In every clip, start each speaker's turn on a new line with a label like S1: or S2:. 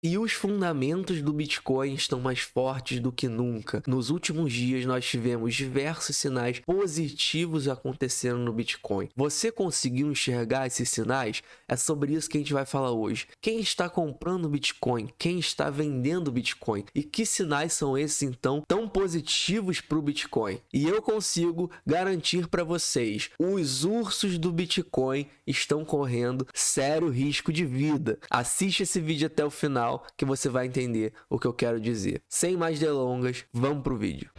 S1: E os fundamentos do Bitcoin estão mais fortes do que nunca. Nos últimos dias, nós tivemos diversos sinais positivos acontecendo no Bitcoin. Você conseguiu enxergar esses sinais? É sobre isso que a gente vai falar hoje. Quem está comprando Bitcoin? Quem está vendendo Bitcoin? E que sinais são esses, então, tão positivos para o Bitcoin? E eu consigo garantir para vocês, os ursos do Bitcoin estão correndo sério risco de vida. Assiste esse vídeo até o final, que você vai entender o que eu quero dizer. Sem mais delongas, vamos pro vídeo.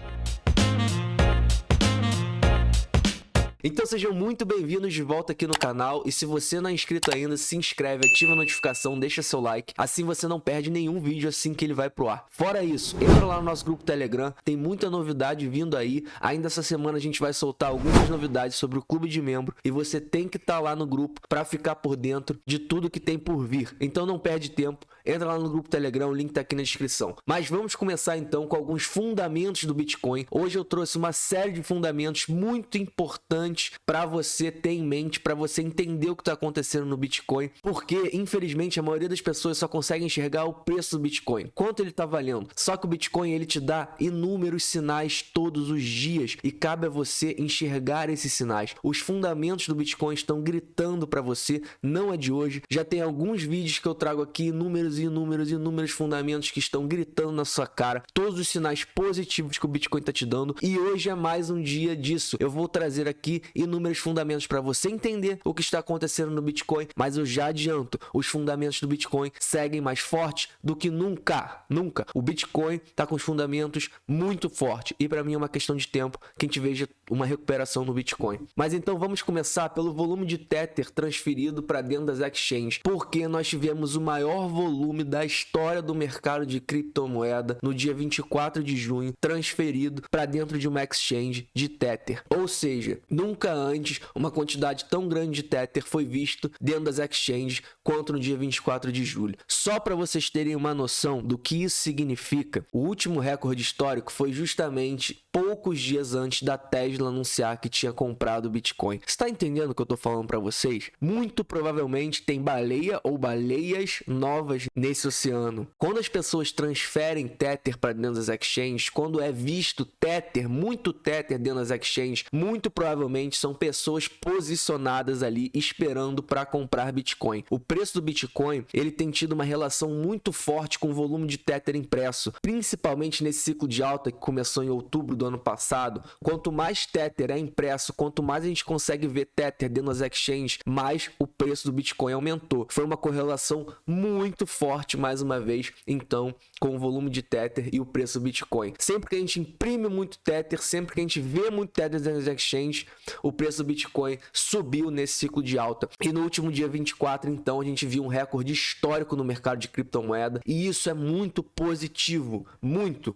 S1: Então sejam muito bem-vindos de volta aqui no canal, e se você não é inscrito ainda, se inscreve, ativa a notificação, deixa seu like, assim você não perde nenhum vídeo assim que ele vai pro ar. Fora isso, entra lá no nosso grupo Telegram, tem muita novidade vindo aí. Ainda essa semana a gente vai soltar algumas novidades sobre o clube de membro, e você tem que estar lá no grupo para ficar por dentro de tudo que tem por vir. Então não perde tempo, entra lá no grupo Telegram, o link tá aqui na descrição. Mas vamos começar então com alguns fundamentos do Bitcoin. Hoje eu trouxe uma série de fundamentos muito importantes para você ter em mente, para você entender o que está acontecendo no Bitcoin, porque infelizmente a maioria das pessoas só consegue enxergar o preço do Bitcoin, quanto ele está valendo. Só que o Bitcoin ele te dá inúmeros sinais todos os dias e cabe a você enxergar esses sinais. Os fundamentos do Bitcoin estão gritando para você, não é de hoje. Já tem alguns vídeos que eu trago aqui, inúmeros fundamentos que estão gritando na sua cara, todos os sinais positivos que o Bitcoin está te dando, e hoje é mais um dia disso. Eu vou trazer aqui inúmeros fundamentos para você entender o que está acontecendo no Bitcoin, mas eu já adianto, os fundamentos do Bitcoin seguem mais fortes do que nunca. O Bitcoin está com os fundamentos muito fortes, e para mim é uma questão de tempo que a gente veja uma recuperação no Bitcoin. Mas então vamos começar pelo volume de Tether transferido para dentro das exchanges, porque nós tivemos o maior volume da história do mercado de criptomoeda no dia 24 de junho, transferido para dentro de uma exchange de Tether. Ou seja, nunca antes uma quantidade tão grande de Tether foi visto dentro das exchanges quanto no dia 24 de julho. Só para vocês terem uma noção do que isso significa, o último recorde histórico foi justamente poucos dias antes da Tesla anunciar que tinha comprado o Bitcoin. Está entendendo o que eu estou falando para vocês? Muito provavelmente tem baleia ou baleias novas nesse oceano. Quando as pessoas transferem Tether para dentro das exchanges, quando é visto Tether, muito Tether dentro das exchanges, muito provavelmente são pessoas posicionadas ali esperando para comprar Bitcoin. O preço do Bitcoin ele tem tido uma relação muito forte com o volume de Tether impresso, principalmente nesse ciclo de alta que começou em outubro do ano passado. Quanto mais Tether é impresso, quanto mais a gente consegue ver Tether dentro das exchanges, mais o preço do Bitcoin aumentou. Foi uma correlação muito forte, mais uma vez, então, com o volume de Tether e o preço do Bitcoin. Sempre que a gente imprime muito Tether, sempre que a gente vê muito Tether dentro das exchanges, o preço do Bitcoin subiu nesse ciclo de alta. E no último dia 24, então, a gente viu um recorde histórico no mercado de criptomoeda, e isso é muito positivo. Muito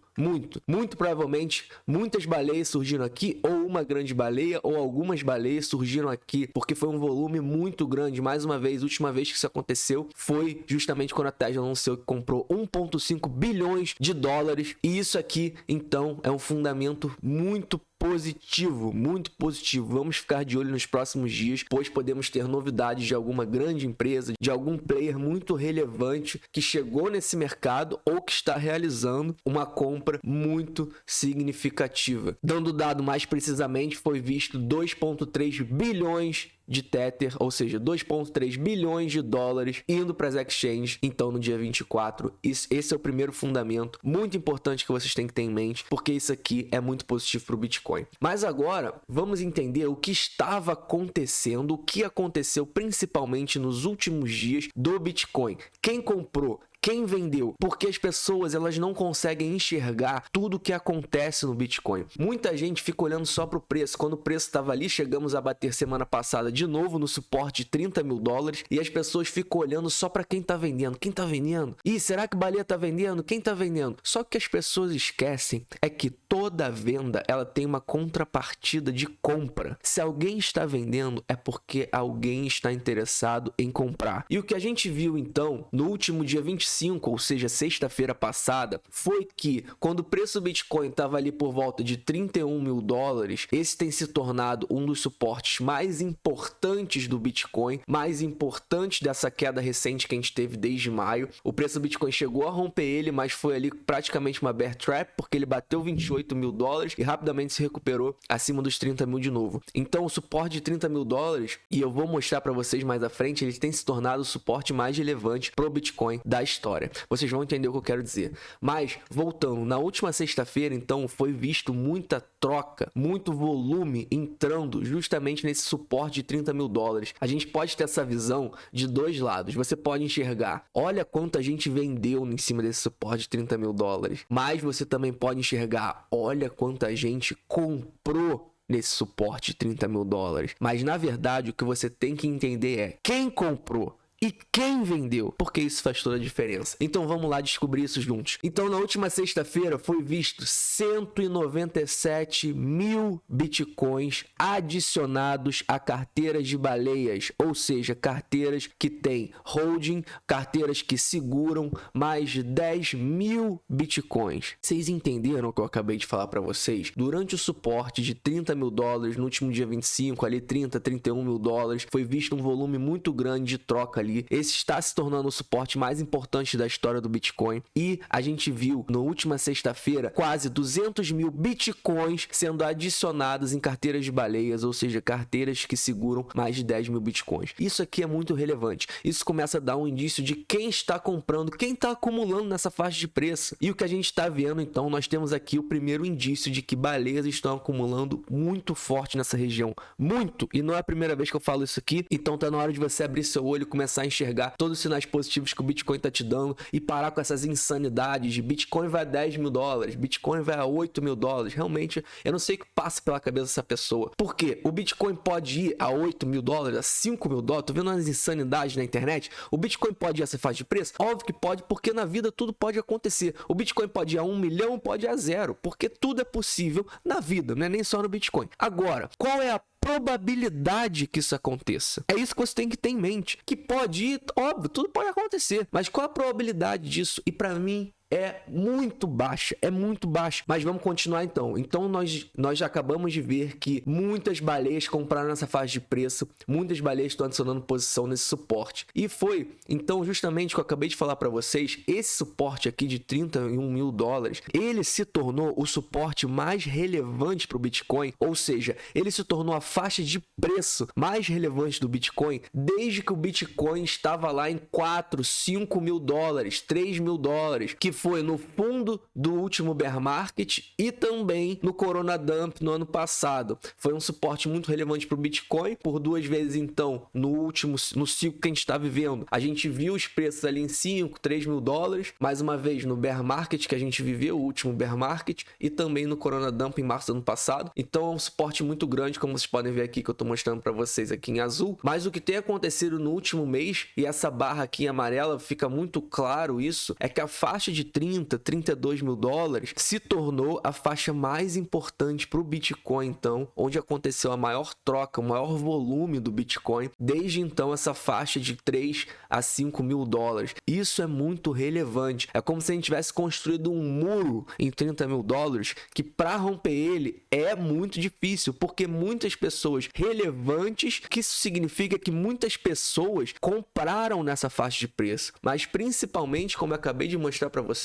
S1: provavelmente, muitas baleias surgiram aqui, ou uma grande baleia, ou algumas baleias surgiram aqui, porque foi um volume muito grande. Mais uma vez, a última vez que isso aconteceu foi justamente quando a Tesla anunciou que comprou 1,5 bilhões de dólares, e isso aqui, então, é um fundamento muito positivo. Vamos ficar de olho nos próximos dias, pois podemos ter novidades de alguma grande empresa, de algum player muito relevante que chegou nesse mercado ou que está realizando uma compra muito significativa. Dando dado mais precisamente, foi visto 2,3 bilhões de Tether, ou seja, 2,3 bilhões de dólares indo para as exchanges, então no dia 24. Esse é o primeiro fundamento muito importante que vocês têm que ter em mente, porque isso aqui é muito positivo para o Bitcoin. Mas agora, vamos entender o que estava acontecendo, o que aconteceu principalmente nos últimos dias do Bitcoin. Quem comprou? Quem vendeu? Porque as pessoas elas não conseguem enxergar tudo o que acontece no Bitcoin. Muita gente fica olhando só para o preço. Quando o preço estava ali, chegamos a bater semana passada de novo no suporte de 30 mil dólares, e as pessoas ficam olhando só para quem está vendendo. Quem está vendendo? Ih, será que baleia está vendendo? Quem está vendendo? Só que as pessoas esquecem é que toda venda ela tem uma contrapartida de compra. Se alguém está vendendo, é porque alguém está interessado em comprar. E o que a gente viu então no último dia 25 25, ou seja, sexta-feira passada, foi que quando o preço do Bitcoin estava ali por volta de 31 mil dólares, esse tem se tornado um dos suportes mais importantes do Bitcoin, mais importantes dessa queda recente que a gente teve desde maio. O preço do Bitcoin chegou a romper ele, mas foi ali praticamente uma bear trap, porque ele bateu 28 mil dólares e rapidamente se recuperou acima dos 30 mil de novo. Então o suporte de 30 mil dólares, e eu vou mostrar para vocês mais à frente, ele tem se tornado o suporte mais relevante pro Bitcoin da história. Vocês vão entender o que eu quero dizer. Mas, voltando, na última sexta-feira, então, foi visto muita troca, muito volume entrando justamente nesse suporte de 30 mil dólares. A gente pode ter essa visão de dois lados. Você pode enxergar, olha quanta gente vendeu em cima desse suporte de 30 mil dólares. Mas você também pode enxergar, olha quanta gente comprou nesse suporte de 30 mil dólares. Mas, na verdade, o que você tem que entender é quem comprou e quem vendeu, porque isso faz toda a diferença. Então vamos lá descobrir isso juntos. Então na última sexta-feira foi visto 197 mil bitcoins adicionados a carteiras de baleias, ou seja, carteiras que têm holding, carteiras que seguram mais de 10 mil bitcoins. Vocês entenderam o que eu acabei de falar para vocês? Durante o suporte de 30 mil dólares, no último dia 25, ali 30, 31 mil dólares, foi visto um volume muito grande de troca ali. Esse está se tornando o suporte mais importante da história do Bitcoin. E a gente viu, na última sexta-feira, quase 200 mil bitcoins sendo adicionados em carteiras de baleias, ou seja, carteiras que seguram mais de 10 mil bitcoins. Isso aqui é muito relevante. Isso começa a dar um indício de quem está comprando, quem está acumulando nessa faixa de preço. E o que a gente está vendo, então, nós temos aqui o primeiro indício de que baleias estão acumulando muito forte nessa região. Muito! E não é a primeira vez que eu falo isso aqui, então tá na hora de você abrir seu olho e começar a enxergar todos os sinais positivos que o Bitcoin tá te dando e parar com essas insanidades de Bitcoin vai a 10 mil dólares, Bitcoin vai a 8 mil dólares. Realmente, eu não sei o que passa pela cabeça dessa pessoa. Por quê? O Bitcoin pode ir a 8 mil dólares, a 5 mil dólares. Tô vendo umas insanidades na internet. O Bitcoin pode ir a essa faixa de preço? Óbvio que pode, porque na vida tudo pode acontecer. O Bitcoin pode ir a 1 milhão, pode ir a 0, porque tudo é possível na vida, não é nem só no Bitcoin. Agora, qual é a probabilidade que isso aconteça? É isso que você tem que ter em mente. Que pode ir, óbvio, tudo pode acontecer. Mas qual a probabilidade disso? E para mim, é muito baixa, mas vamos continuar então. Então nós já acabamos de ver que muitas baleias compraram nessa faixa de preço, muitas baleias estão adicionando posição nesse suporte. E foi, então, justamente o que eu acabei de falar para vocês, esse suporte aqui de 31 mil dólares, ele se tornou o suporte mais relevante para o Bitcoin, ou seja, ele se tornou a faixa de preço mais relevante do Bitcoin desde que o Bitcoin estava lá em 4, 5 mil dólares, 3 mil dólares, que foi no fundo do último bear market e também no Corona Dump no ano passado. Foi um suporte muito relevante para o Bitcoin. Por duas vezes, então, no ciclo que a gente está vivendo, a gente viu os preços ali em 5, 3 mil dólares. Mais uma vez, no bear market que a gente viveu, o último bear market, e também no Corona Dump em março do ano passado. Então, é um suporte muito grande, como vocês podem ver aqui, que eu estou mostrando para vocês aqui em azul. Mas o que tem acontecido no último mês, e essa barra aqui em amarela, fica muito claro isso, é que a faixa de 30, 32 mil dólares se tornou a faixa mais importante para o Bitcoin, então, onde aconteceu a maior troca, o maior volume do Bitcoin, desde então essa faixa de 3 a 5 mil dólares. Isso é muito relevante. É como se a gente tivesse construído um muro em 30 mil dólares, que para romper ele é muito difícil, porque muitas pessoas relevantes, que isso significa que muitas pessoas compraram nessa faixa de preço, mas principalmente, como eu acabei de mostrar para vocês,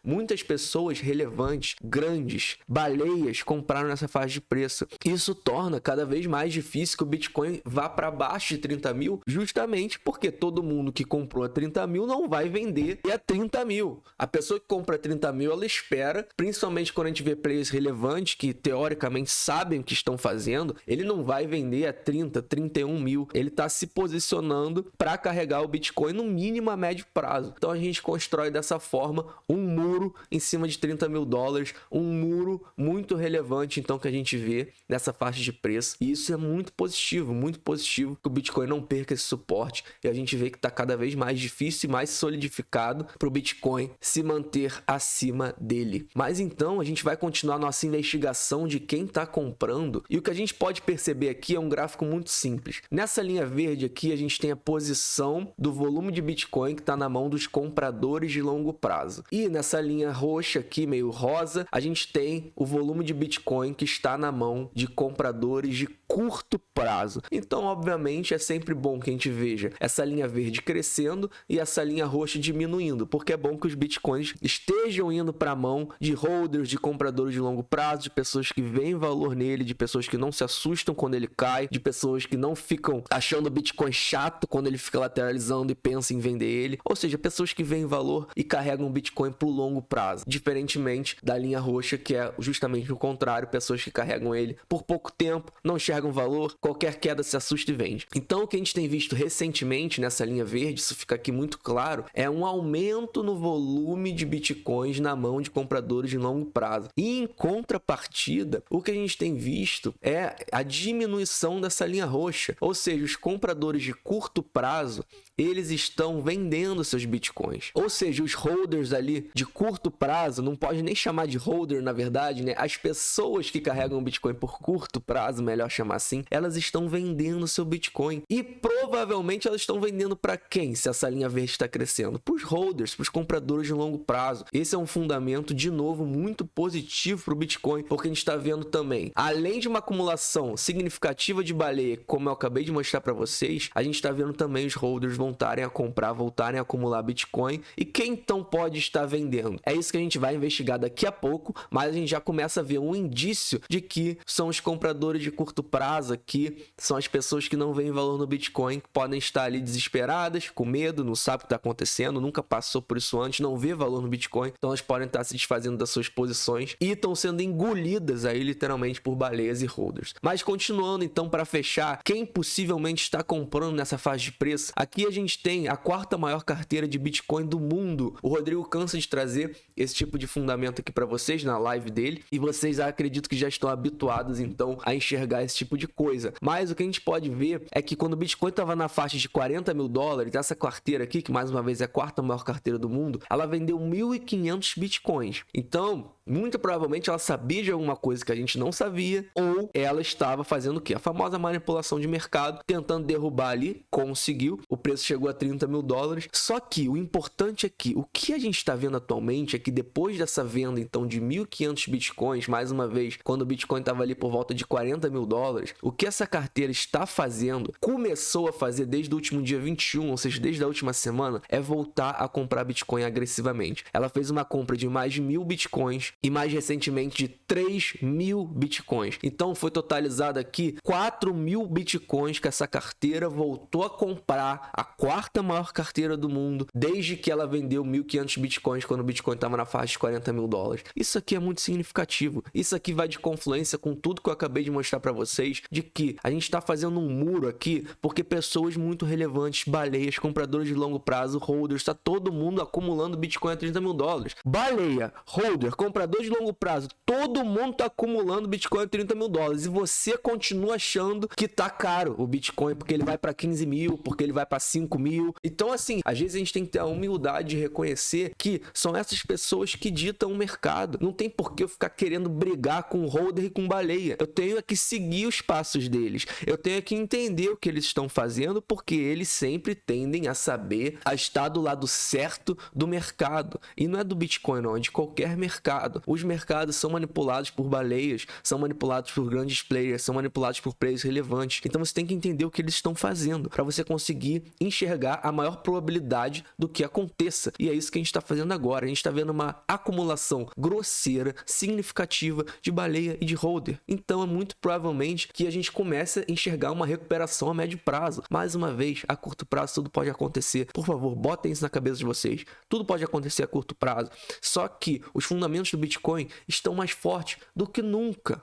S1: muitas pessoas relevantes, grandes, baleias, compraram nessa faixa de preço. Isso torna cada vez mais difícil que o Bitcoin vá para baixo de 30 mil, justamente porque todo mundo que comprou a 30 mil não vai vender a 30 mil. A pessoa que compra a 30 mil, ela espera, principalmente quando a gente vê players relevantes que teoricamente sabem o que estão fazendo, ele não vai vender a 30, 31 mil. Ele está se posicionando para carregar o Bitcoin no mínimo a médio prazo. Então a gente constrói dessa forma um muro em cima de 30 mil dólares, um muro muito relevante, então, que a gente vê nessa faixa de preço. E isso é muito positivo que o Bitcoin não perca esse suporte. E a gente vê que está cada vez mais difícil e mais solidificado para o Bitcoin se manter acima dele. Mas então a gente vai continuar nossa investigação de quem está comprando. E o que a gente pode perceber aqui é um gráfico muito simples. Nessa linha verde aqui, a gente tem a posição do volume de Bitcoin que está na mão dos compradores de longo prazo. E nessa linha roxa aqui, meio rosa, a gente tem o volume de Bitcoin que está na mão de compradores de curto prazo. Então, obviamente, é sempre bom que a gente veja essa linha verde crescendo e essa linha roxa diminuindo, porque é bom que os Bitcoins estejam indo para a mão de holders, de compradores de longo prazo, de pessoas que veem valor nele, de pessoas que não se assustam quando ele cai, de pessoas que não ficam achando o Bitcoin chato quando ele fica lateralizando e pensa em vender ele, ou seja, pessoas que veem valor e carregam o Bitcoin para o longo prazo, diferentemente da linha roxa, que é justamente o contrário, pessoas que carregam ele por pouco tempo, não enxergam valor, qualquer queda se assusta e vende. Então, o que a gente tem visto recentemente nessa linha verde, isso fica aqui muito claro, é um aumento no volume de Bitcoins na mão de compradores de longo prazo. E em contrapartida, o que a gente tem visto é a diminuição dessa linha roxa, ou seja, os compradores de curto prazo, eles estão vendendo seus Bitcoins. Ou seja, os holders ali de curto prazo, não pode nem chamar de holder na verdade, né? As pessoas que carregam o Bitcoin por curto prazo, melhor chamar assim, elas estão vendendo seu Bitcoin. E provavelmente elas estão vendendo para quem, se essa linha verde está crescendo? Para os holders, para os compradores de longo prazo. Esse é um fundamento, de novo, muito positivo para o Bitcoin, porque a gente está vendo também, além de uma acumulação significativa de baleia, como eu acabei de mostrar para vocês, a gente está vendo também os holders voltarem a comprar, voltarem a acumular Bitcoin. E quem então pode estar vendendo? É isso que a gente vai investigar daqui a pouco, mas a gente já começa a ver um indício de que são os compradores de curto prazo aqui, são as pessoas que não veem valor no Bitcoin, que podem estar ali desesperadas, com medo, não sabe o que está acontecendo, nunca passou por isso antes, não vê valor no Bitcoin, então elas podem estar se desfazendo das suas posições e estão sendo engolidas aí literalmente por baleias e holders. Mas continuando então, para fechar, quem possivelmente está comprando nessa faixa de preço? Aqui a gente tem a quarta maior carteira de Bitcoin do mundo. O Rodrigo cansa de trazer esse tipo de fundamento aqui para vocês na live dele, e vocês acredito que já estão habituados então a enxergar esse tipo de coisa. Mas o que a gente pode ver é que quando o Bitcoin estava na faixa de 40 mil dólares, essa carteira aqui, que mais uma vez é a quarta maior carteira do mundo, ela vendeu 1.500 Bitcoins. Então, muito provavelmente ela sabia de alguma coisa que a gente não sabia, ou ela estava fazendo o quê? A famosa manipulação de mercado, tentando derrubar ali, conseguiu, o preço chegou a 30 mil dólares. Só que o importante é que o que a gente está vendo atualmente é que depois dessa venda então de 1.500 Bitcoins, mais uma vez, quando o Bitcoin estava ali por volta de 40 mil dólares, o que essa carteira está fazendo, começou a fazer desde o último dia 21, ou seja, desde a última semana, é voltar a comprar Bitcoin agressivamente. Ela fez uma compra de mais de 1.000 Bitcoins e mais recentemente de 3.000 Bitcoins. Então foi totalizado aqui 4.000 Bitcoins que essa carteira voltou a comprar, a quarta maior carteira do mundo, desde que ela vendeu 1.500 Bitcoins quando o Bitcoin estava na faixa de 40 mil dólares. Isso aqui é muito significativo. Isso aqui vai de confluência com tudo que eu acabei de mostrar para vocês, de que a gente está fazendo um muro aqui porque pessoas muito relevantes, baleias, compradores de longo prazo, holders, está todo mundo acumulando Bitcoin a 30 mil dólares. Baleia, holder, comprador de longo prazo, todo mundo está acumulando Bitcoin a 30 mil dólares e você continua achando que tá caro o Bitcoin porque ele vai para 15 mil, porque ele vai para 5 mil. Então, assim, às vezes a gente tem que ter a humildade de reconhecer que são essas pessoas que ditam o mercado. Não tem por que eu ficar querendo brigar com o holder e com baleia. Eu tenho que seguir os passos deles. Eu tenho que entender o que eles estão fazendo, porque eles sempre tendem a saber, a estar do lado certo do mercado. E não é do Bitcoin, não, é de qualquer mercado. Os mercados são manipulados por baleias, são manipulados por grandes players, são manipulados por players relevantes. Então você tem que entender o que eles estão fazendo para você conseguir enxergar a maior probabilidade do que aconteça. E é isso que a gente está fazendo agora. A gente está vendo uma acumulação grosseira, significativa de baleia e de holder. Então é muito provavelmente que a gente comece a enxergar uma recuperação a médio prazo. Mais uma vez, a curto prazo tudo pode acontecer. Por favor, botem isso na cabeça de vocês. Tudo pode acontecer a curto prazo. Só que os fundamentos do Bitcoin estão mais fortes do que nunca,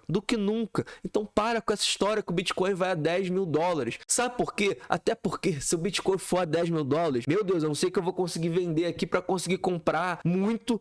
S1: Então para com essa história que o Bitcoin vai a 10 mil dólares. Sabe por quê? Até porque se o Bitcoin for a 10 mil dólares, meu Deus, eu não sei que eu vou conseguir vender aqui para conseguir comprar muito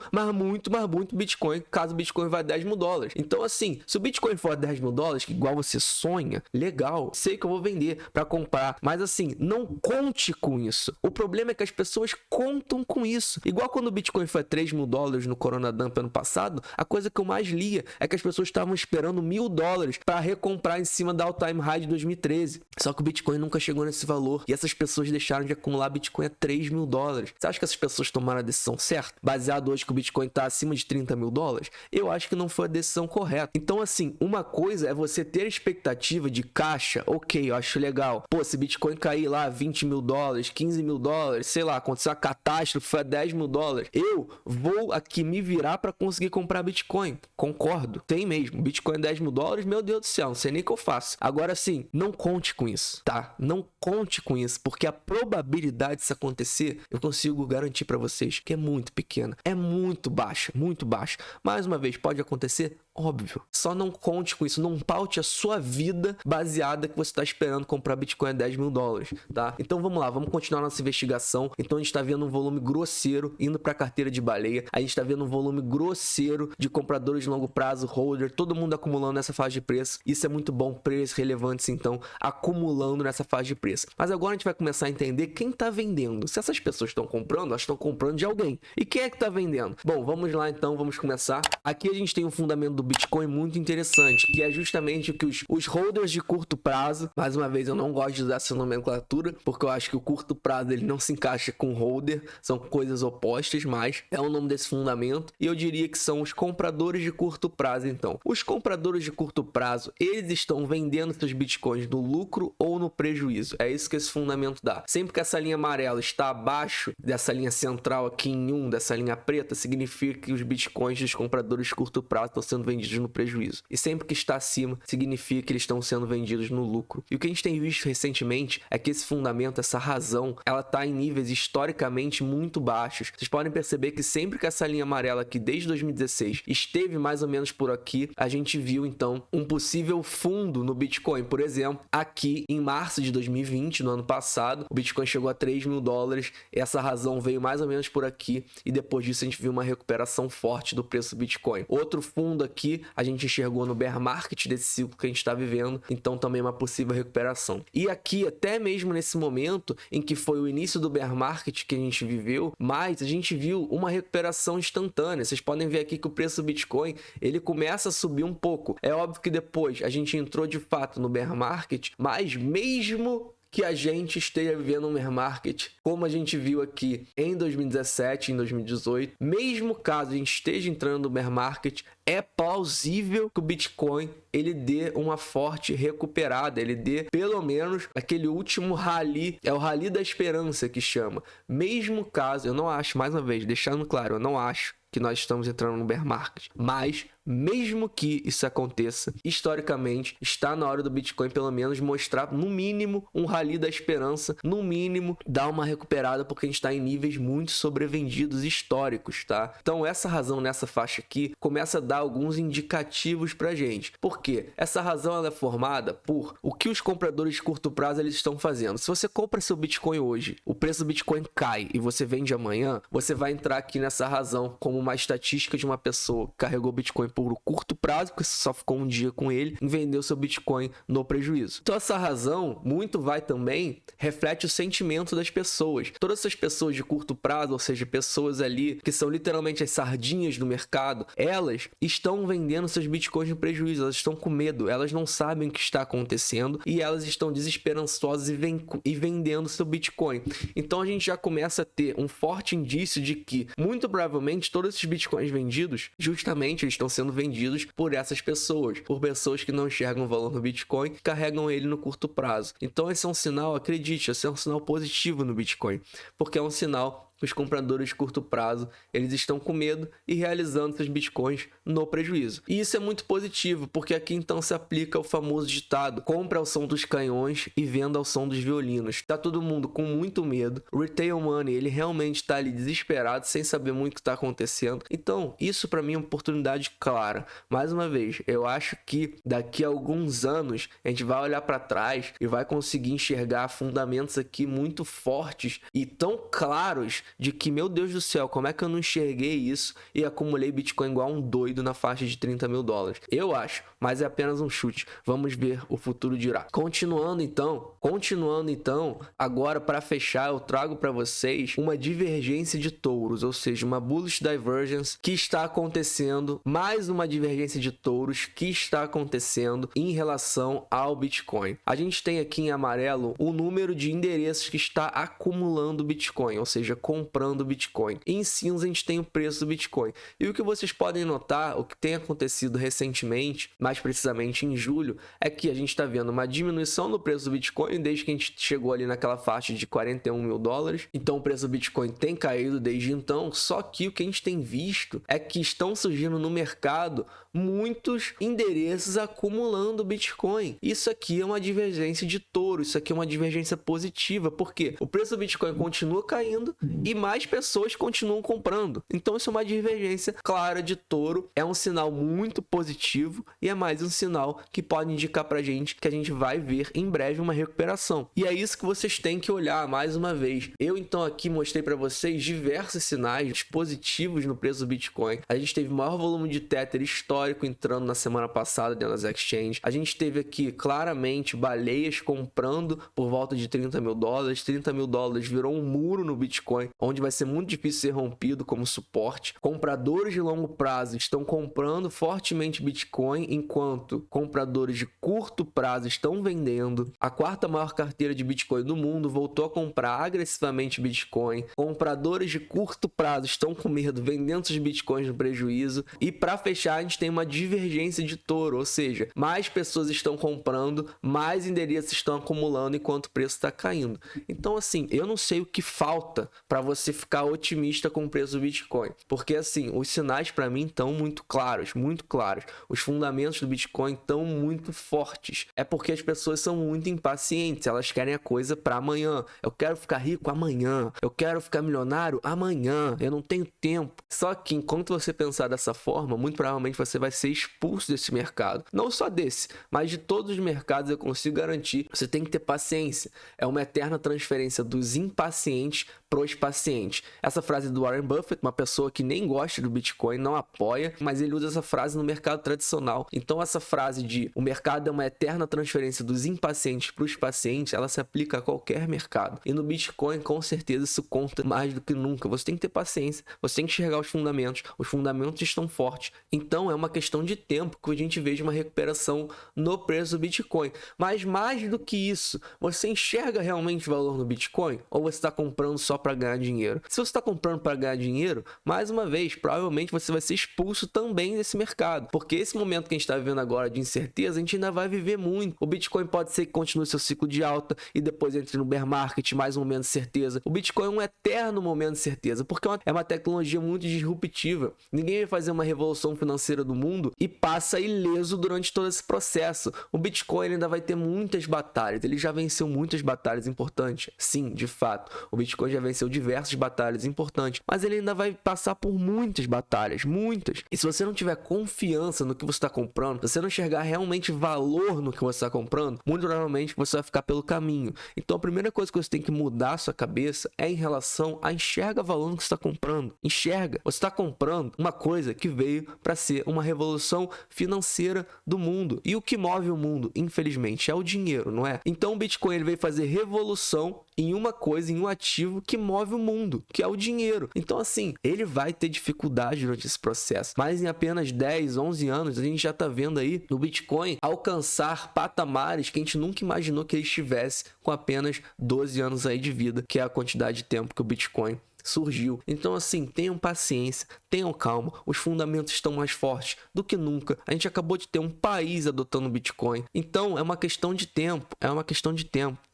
S1: Bitcoin, caso o Bitcoin vá a 10 mil dólares. Então assim, se o Bitcoin for a 10 mil dólares, que igual você sonha, legal, sei que eu vou vender para comprar, mas assim, não conte com isso. O problema é que as pessoas contam com isso. Igual quando o Bitcoin foi a 3 mil dólares no Corona Dump ano passado, a coisa que eu mais lia é que as pessoas estavam esperando 1.000 dólares para recomprar em cima da all-time high de 2013. Só que o Bitcoin nunca chegou nesse valor e essas pessoas deixaram de acumular Bitcoin a 3 mil dólares. Você acha que essas pessoas tomaram a decisão certa? Baseado hoje que o Bitcoin está acima de 30 mil dólares? Eu acho que não foi a decisão correta. Então assim, uma coisa é você ter expectativa de caixa, ok, eu acho legal. Pô, se Bitcoin cair lá 20 mil dólares, 15 mil dólares, sei lá, aconteceu uma catástrofe, foi a 10 mil dólares, eu vou aqui me virar para conseguir comprar Bitcoin. Concordo, tem mesmo. Bitcoin 10 mil dólares, meu Deus do céu, não sei nem o que eu faço. Agora sim, não conte com isso, tá? Não conte com isso, porque a probabilidade disso acontecer, eu consigo garantir para vocês que é muito pequena, é muito baixa, muito baixa. Mais uma vez, pode acontecer? Óbvio. Só não conte com isso, não paute a sua vida baseada que você está esperando comprar Bitcoin a 10 mil dólares, tá? Então vamos lá, vamos continuar nossa investigação. Então a gente está vendo um volume grosseiro indo para a carteira de baleia, a gente está vendo um volume grosseiro de compradores de longo prazo, holder, todo mundo acumulando nessa faixa de preço. Isso é muito bom, preços relevantes então acumulando nessa faixa de preço. Mas agora a gente vai começar a entender quem está vendendo. Se essas pessoas estão comprando, elas estão comprando de alguém. E quem é que está vendendo? Bom, vamos lá então, vamos começar. Aqui a gente tem um fundamento do Bitcoin muito interessante, que é justamente o que os holders de curto prazo, mais uma vez eu não gosto de usar essa nomenclatura, porque eu acho que o curto prazo ele não se encaixa com holder, são coisas opostas, mas é o nome desse fundamento, e eu diria que são os compradores de curto prazo. Então, os compradores de curto prazo, eles estão vendendo seus Bitcoins no lucro ou no prejuízo, é isso que esse fundamento dá. Sempre que essa linha amarela está abaixo dessa linha central aqui em 1, dessa linha preta, significa que os Bitcoins dos compradores de curto prazo estão sendo vendidos no prejuízo. E sempre que está acima, significa que eles estão sendo vendidos no lucro. E o que a gente tem visto recentemente é que esse fundamento, essa razão, ela está em níveis historicamente muito baixos. Vocês podem perceber que sempre que essa linha amarela aqui, desde 2016, esteve mais ou menos por aqui, a gente viu então um possível fundo no Bitcoin. Por exemplo, aqui em março de 2020, no ano passado, o Bitcoin chegou a 3 mil dólares, essa razão veio mais ou menos por aqui e depois disso a gente viu uma recuperação forte do preço do Bitcoin. Outro fundo aqui a gente enxergou no bear market desse ciclo que a gente está vivendo, então também uma possível recuperação. E aqui, até mesmo nesse momento em que foi o início do bear market que a gente viveu, mas a gente viu uma recuperação instantânea. Vocês podem ver aqui que o preço do Bitcoin, ele começa a subir um pouco. É óbvio que depois a gente entrou de fato no bear market, mas mesmo que a gente esteja vivendo um bear market, como a gente viu aqui em 2017, em 2018, mesmo caso a gente esteja entrando no bear market, é plausível que o Bitcoin ele dê uma forte recuperada, ele dê pelo menos aquele último rally, é o rally da esperança que chama. Mesmo caso, eu não acho, mais uma vez, deixando claro, eu não acho que nós estamos entrando no bear market, mas mesmo que isso aconteça, historicamente, está na hora do Bitcoin pelo menos mostrar, no mínimo, um rally da esperança, no mínimo, dar uma recuperada, porque a gente está em níveis muito sobrevendidos históricos, tá? Então, essa razão nessa faixa aqui começa a dar alguns indicativos pra gente. Por quê? Essa razão ela é formada por o que os compradores de curto prazo eles estão fazendo. Se você compra seu Bitcoin hoje, o preço do Bitcoin cai e você vende amanhã, você vai entrar aqui nessa razão como uma estatística de uma pessoa que carregou Bitcoin por curto prazo, porque você só ficou um dia com ele, e vendeu seu Bitcoin no prejuízo. Então essa razão muito vai também reflete o sentimento das pessoas. Todas essas pessoas de curto prazo, ou seja, pessoas ali que são literalmente as sardinhas do mercado, elas estão vendendo seus Bitcoins no prejuízo, elas estão com medo, elas não sabem o que está acontecendo e elas estão desesperançosas e vendendo seu Bitcoin. Então a gente já começa a ter um forte indício de que muito provavelmente todos esses Bitcoins vendidos, justamente eles estão sendo vendidos por essas pessoas, por pessoas que não enxergam o valor no Bitcoin, carregam ele no curto prazo. Então esse é um sinal, acredite, esse é um sinal positivo no Bitcoin, porque é um sinal que os compradores de curto prazo, eles estão com medo e realizando seus bitcoins no prejuízo. E isso é muito positivo, porque aqui então se aplica o famoso ditado: compra ao som dos canhões e venda ao som dos violinos. Tá todo mundo com muito medo, o retail money, ele realmente tá ali desesperado, sem saber muito o que tá acontecendo. Então, isso para mim é uma oportunidade clara. Mais uma vez, eu acho que daqui a alguns anos a gente vai olhar para trás e vai conseguir enxergar fundamentos aqui muito fortes e tão claros de que, meu Deus do céu, como é que eu não enxerguei isso e acumulei Bitcoin igual um doido na faixa de 30 mil dólares? Eu acho, mas é apenas um chute. Vamos ver, o futuro dirá. Continuando então, agora para fechar, eu trago para vocês uma divergência de touros, ou seja, uma bullish divergence que está acontecendo, mais uma divergência de touros que está acontecendo em relação ao Bitcoin. A gente tem aqui em amarelo o número de endereços que está acumulando Bitcoin, ou seja, comprando Bitcoin. E em cinza a gente tem o preço do Bitcoin. E o que vocês podem notar, o que tem acontecido recentemente, mais precisamente em julho, é que a gente está vendo uma diminuição no preço do Bitcoin desde que a gente chegou ali naquela faixa de 41 mil dólares. Então o preço do Bitcoin tem caído desde então, só que o que a gente tem visto é que estão surgindo no mercado muitos endereços acumulando Bitcoin. Isso aqui é uma divergência de touro, isso aqui é uma divergência positiva, porque o preço do Bitcoin continua caindo e mais pessoas continuam comprando. Então isso é uma divergência clara de touro, é um sinal muito positivo e é mais um sinal que pode indicar pra gente que a gente vai ver em breve uma recuperação. E é isso que vocês têm que olhar mais uma vez. Eu então aqui mostrei para vocês diversos sinais positivos no preço do Bitcoin. A gente teve o maior volume de Tether histórico entrando na semana passada dentro das exchanges. A gente teve aqui claramente baleias comprando por volta de 30 mil dólares. 30 mil dólares virou um muro no Bitcoin, onde vai ser muito difícil ser rompido como suporte. Compradores de longo prazo estão comprando fortemente Bitcoin, enquanto compradores de curto prazo estão vendendo. A quarta maior carteira de Bitcoin do mundo voltou a comprar agressivamente Bitcoin. Compradores de curto prazo estão com medo, vendendo seus Bitcoins no prejuízo. E para fechar, a gente tem uma divergência de touro, ou seja, mais pessoas estão comprando, mais endereços estão acumulando enquanto o preço está caindo. Então, assim, eu não sei o que falta para você ficar otimista com o preço do Bitcoin, porque assim, os sinais para mim estão muito claros, muito claros. Os fundamentos do Bitcoin estão muito fortes. É porque as pessoas são muito impacientes, elas querem a coisa para amanhã. Eu quero ficar rico amanhã, eu quero ficar milionário amanhã, eu não tenho tempo. Só que enquanto você pensar dessa forma, muito provavelmente você vai ser expulso desse mercado. Não só desse, mas de todos os mercados, eu consigo garantir. Você tem que ter paciência. É uma eterna transferência dos impacientes para os pacientes. Essa frase do Warren Buffett, uma pessoa que nem gosta do Bitcoin, não apoia, mas ele usa essa frase no mercado tradicional. Então essa frase de o mercado é uma eterna transferência dos impacientes para os pacientes, ela se aplica a qualquer mercado. E no Bitcoin, com certeza, isso conta mais do que nunca. Você tem que ter paciência, você tem que enxergar os fundamentos estão fortes. Então é uma questão de tempo que a gente veja uma recuperação no preço do Bitcoin. Mas mais do que isso, você enxerga realmente valor no Bitcoin? Ou você está comprando só para ganhar dinheiro? Se você está comprando para ganhar dinheiro, mais uma vez, provavelmente você vai ser expulso também desse mercado. Porque esse momento que a gente está vivendo agora de incerteza, a gente ainda vai viver muito. O Bitcoin pode ser que continue seu ciclo de alta e depois entre no bear market, mais um momento de certeza. O Bitcoin é um eterno momento de certeza, porque é uma tecnologia muito disruptiva. Ninguém vai fazer uma revolução financeira do mundo e passa ileso durante todo esse processo. O Bitcoin ainda vai ter muitas batalhas. Ele já venceu muitas batalhas importantes. Sim, de fato. O Bitcoin já venceu diversas batalhas importantes, mas ele ainda vai passar por muitas batalhas, muitas. E se você não tiver confiança no que você está comprando, se você não enxergar realmente valor no que você está comprando, muito provavelmente você vai ficar pelo caminho. Então a primeira coisa que você tem que mudar a sua cabeça é em relação a enxerga valor no que você está comprando. Enxerga. Você está comprando uma coisa que veio para ser uma revolução financeira do mundo. E o que move o mundo, infelizmente, é o dinheiro, não é? Então o Bitcoin ele veio fazer revolução em uma coisa, em um ativo que move o mundo, que é o dinheiro. Então assim, ele vai ter dificuldade durante esse processo, mas em apenas 10, 11 anos, a gente já tá vendo aí no Bitcoin alcançar patamares que a gente nunca imaginou que ele estivesse com apenas 12 anos aí de vida, que é a quantidade de tempo que o Bitcoin surgiu. Então assim, tenham paciência, tenham calma, os fundamentos estão mais fortes do que nunca. A gente acabou de ter um país adotando o Bitcoin. Então é uma questão de tempo,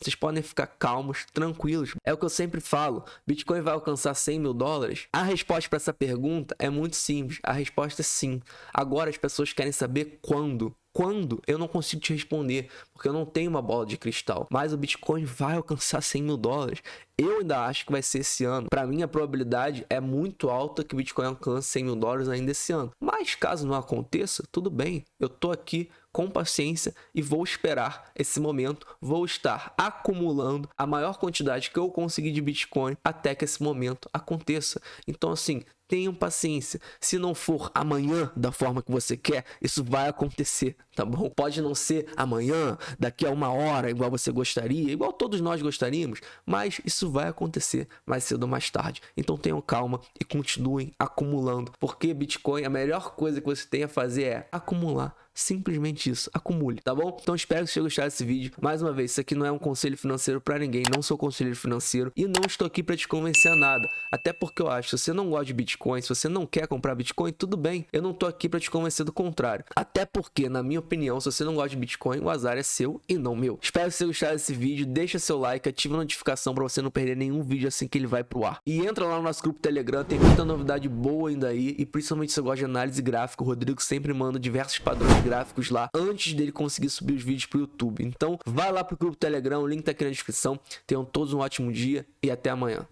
S1: Vocês podem ficar calmos, tranquilos. É o que eu sempre falo, Bitcoin vai alcançar 100 mil dólares? A resposta para essa pergunta é muito simples, a resposta é sim. Agora as pessoas querem saber quando. Quando? Eu não consigo te responder, porque eu não tenho uma bola de cristal. Mas o Bitcoin vai alcançar 100 mil dólares. Eu ainda acho que vai ser esse ano. Para mim, a probabilidade é muito alta que o Bitcoin alcance 100 mil dólares ainda esse ano. Mas caso não aconteça, tudo bem. Eu tô aqui com paciência e vou esperar esse momento. Vou estar acumulando a maior quantidade que eu conseguir de Bitcoin até que esse momento aconteça. Então, assim, tenham paciência. Se não for amanhã da forma que você quer, isso vai acontecer, tá bom? Pode não ser amanhã, daqui a 1 hora, igual você gostaria, igual todos nós gostaríamos, mas isso vai acontecer mais cedo ou mais tarde. Então tenham calma e continuem acumulando, porque Bitcoin, a melhor coisa que você tem a fazer é acumular. Simplesmente isso, acumule, tá bom? Então espero que você tenha gostado desse vídeo. Mais uma vez, isso aqui não é um conselho financeiro pra ninguém, não sou conselheiro financeiro e não estou aqui pra te convencer a nada. Até porque eu acho, se você não gosta de Bitcoin, se você não quer comprar Bitcoin, tudo bem. Eu não tô aqui pra te convencer do contrário. Até porque, na minha opinião, se você não gosta de Bitcoin, o azar é seu e não meu. Espero que você tenha gostado desse vídeo, deixa seu like, ativa a notificação pra você não perder nenhum vídeo assim que ele vai pro ar. E entra lá no nosso grupo Telegram, tem muita novidade boa ainda aí, e principalmente se você gosta de análise gráfica, o Rodrigo sempre manda diversos padrões gráficos lá antes dele conseguir subir os vídeos pro YouTube. Então vai lá pro grupo Telegram, o link tá aqui na descrição. Tenham todos um ótimo dia e até amanhã.